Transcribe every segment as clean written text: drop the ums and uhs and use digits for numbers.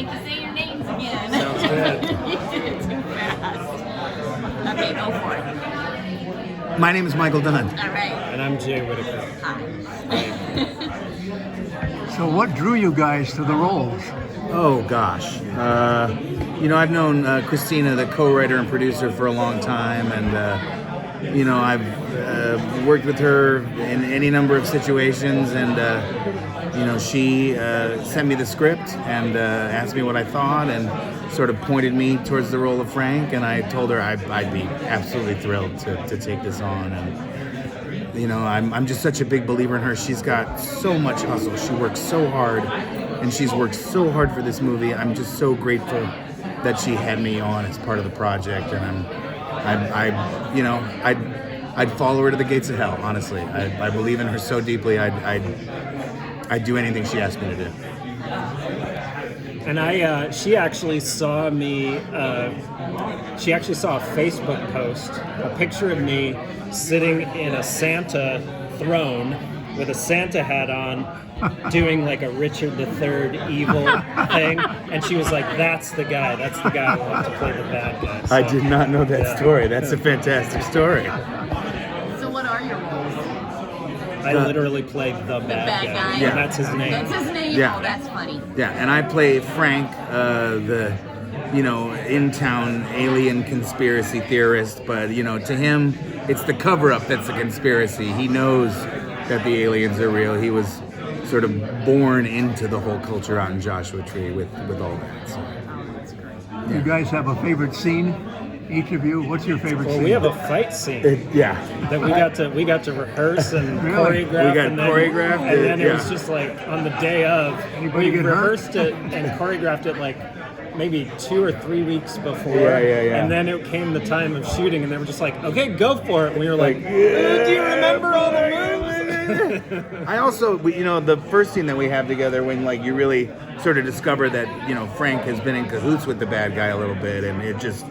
make you say your names again. Sounds good. You did it too fast. Okay, go for it. My name is Michael Dunn. All right. And I'm Jay Whittaker. Hi. So what drew you guys to the roles? Oh gosh, I've known Christina, the co-writer and producer, for a long time, and I've worked with her in any number of situations, and she sent me the script and asked me what I thought, and sort of pointed me towards the role of Frank, and I told her I'd be absolutely thrilled to take this on, and I'm just such a big believer in her. She's got so much hustle. She works so hard, and she's worked so hard for this movie. I'm just so grateful that she had me on as part of the project, and I'd follow her to the gates of hell. Honestly, I believe in her so deeply. I'd do anything she asked me to do. And she actually saw me. She actually saw a Facebook post, a picture of me sitting in a Santa throne with a Santa hat on, doing like a Richard III evil thing, and she was like, "That's the guy. That's the guy I want to play the bad guy." So, I did not know that story. That's a fantastic story. So what are your roles? I literally played the bad Bad guy. Yeah, that's his name. That's his name? Yeah. Oh, that's funny. Yeah, and I play Frank, the in-town alien conspiracy theorist, but to him, it's the cover-up that's the conspiracy. He knows that the aliens are real. He was sort of born into the whole culture out in Joshua Tree with all that. So. Oh, that's great. Do you guys have a favorite scene? Each of you? What's your favorite Well, scene? we have a fight scene that we got to rehearse and Really? choreograph. We got and then, choreographed and then it, it was just like on the day of. Anybody we get hurt? rehearsed it and choreographed it like maybe 2 or 3 weeks before. Yeah. And then it came the time of shooting, and they were just like, "Okay, go for it." And we were like, "Do you remember all the moves?" I also, the first scene that we have together, when you really sort of discover that Frank has been in cahoots with the bad guy a little bit, and it just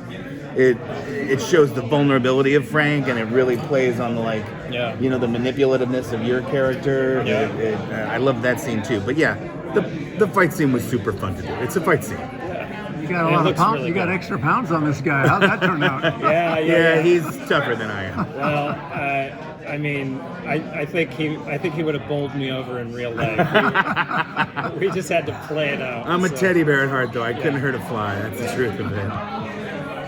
it shows the vulnerability of Frank, and it really plays on the the manipulativeness of your character. Yeah. I love that scene too. But yeah, the fight scene was super fun to do. It's a fight scene. You got a It lot of looks pounds. really You got good. extra pounds on this guy. How'd that turn out? Yeah. He's tougher than I am. Well, I mean, I think he would have bowled me over in real life. We just had to play it out. I'm a so. teddy bear at heart, though. I couldn't hurt a fly. That's the truth of it.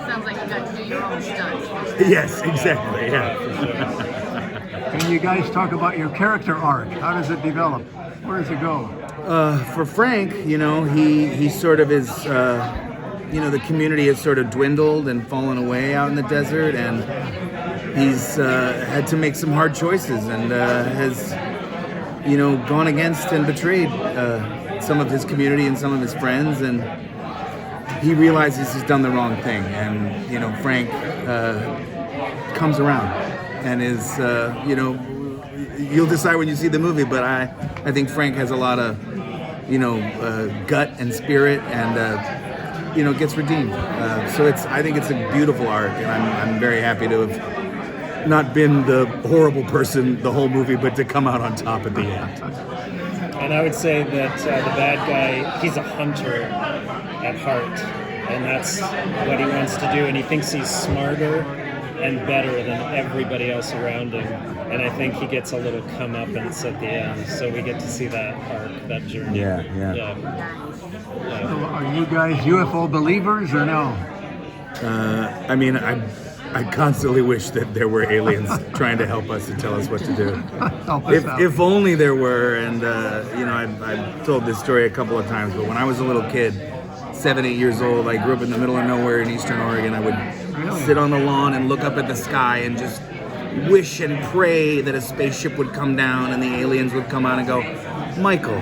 Sounds like you got to do your own stunts. Yes, exactly. Yeah. Can you guys talk about your character arc? How does it develop? Where does it go? For Frank, he sort of is, the community has sort of dwindled and fallen away out in the desert, and he's had to make some hard choices, and has, gone against and betrayed some of his community and some of his friends, and he realizes he's done the wrong thing, and, Frank comes around and is, you'll decide when you see the movie, but I think Frank has a lot of, gut and spirit, and gets redeemed. So I think it's a beautiful arc, and I'm very happy to have not been the horrible person the whole movie, but to come out on top at the end. And I would say that the bad guy, he's a hunter at heart, and that's what he wants to do, and he thinks he's smarter and better than everybody else around him, and I think he gets a little comeuppance at the end, so we get to see that arc, that journey. Yeah. So are you guys UFO believers or no? I constantly wish that there were aliens trying to help us and tell us what to do. Help us out. If only there were, and I've told this story a couple of times, but when I was a little kid, 7, 8 years old, I grew up in the middle of nowhere in Eastern Oregon. I would sit on the lawn and look up at the sky and just wish and pray that a spaceship would come down and the aliens would come out and go, "Michael,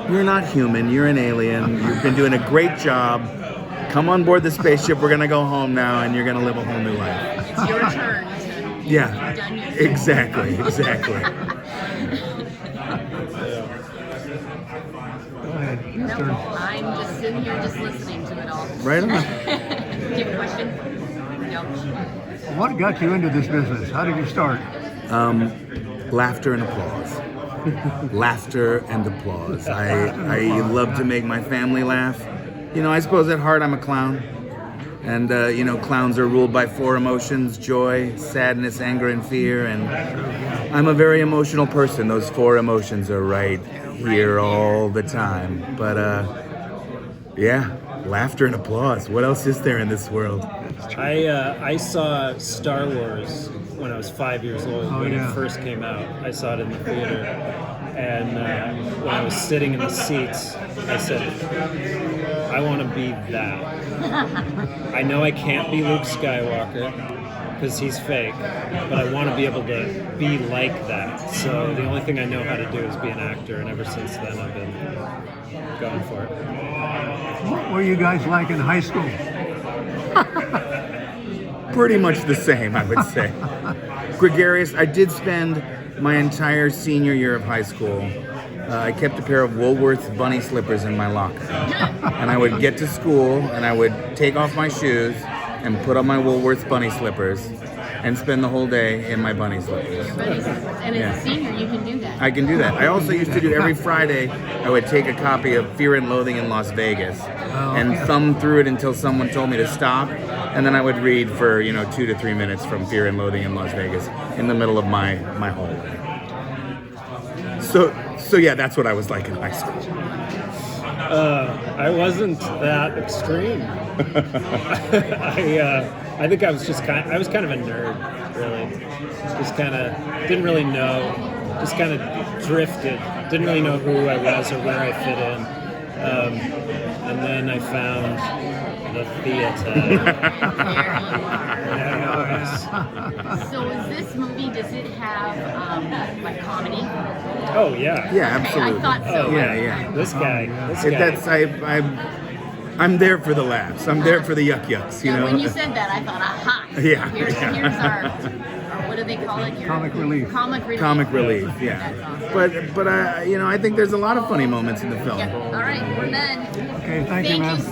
you're not human, you're an alien. You've been doing a great job. Come on board the spaceship. We're gonna go home now, and you're gonna live a whole new life." It's your turn. Yeah, You've done your thing. exactly. Go ahead. Your No, turn. I'm just sitting here just listening to it all. Right on. Do you have a question? No. What got you into this business? How did you start? Laughter and applause. Laughter and applause. I love to make my family laugh. I suppose at heart I'm a clown. And, clowns are ruled by 4 emotions: joy, sadness, anger, and fear. And I'm a very emotional person. Those 4 emotions are right here all the time. But, yeah, laughter and applause. What else is there in this world? I saw Star Wars when I was 5 years old when yeah. it first came out. I saw it in the theater, and when I was sitting in the seats, I said, "I want to be that." I know I can't be Luke Skywalker because he's fake, but I want to be able to be like that. So the only thing I know how to do is be an actor, and ever since then I've been going for it. What were you guys like in high school? Pretty much the same, I would say. Gregarious. I did spend my entire senior year of high school. I kept a pair of Woolworth bunny slippers in my locker. And I would get to school and I would take off my shoes and put on my Woolworth bunny slippers and spend the whole day in my bunny slippers. And as a senior, you can do that. I can do that. I also used to do every Friday, I would take a copy of Fear and Loathing in Las Vegas and thumb through it until someone told me to stop. And then I would read for, 2 to 3 minutes from Fear and Loathing in Las Vegas in the middle of my hallway. So yeah, that's what I was like in high school. I wasn't that extreme. I think I was I was kind of a nerd, really. Just kind of didn't really know, just kind of drifted. Didn't really know who I was or where I fit in. And then I found the theater. So is this movie, does it have like comedy? Oh yeah. Yeah, absolutely. I thought so. Yeah. This guy. I'm there for the laughs. I'm there for the yucks, Now, when you said that, I thought, aha. Yeah. Here's our what do they call it? Comic relief. Comic relief. Comic relief, yeah. That's awesome. But I think there's a lot of funny moments in the film. Yeah. All right, we're done. Okay, thank you, man. Thank you so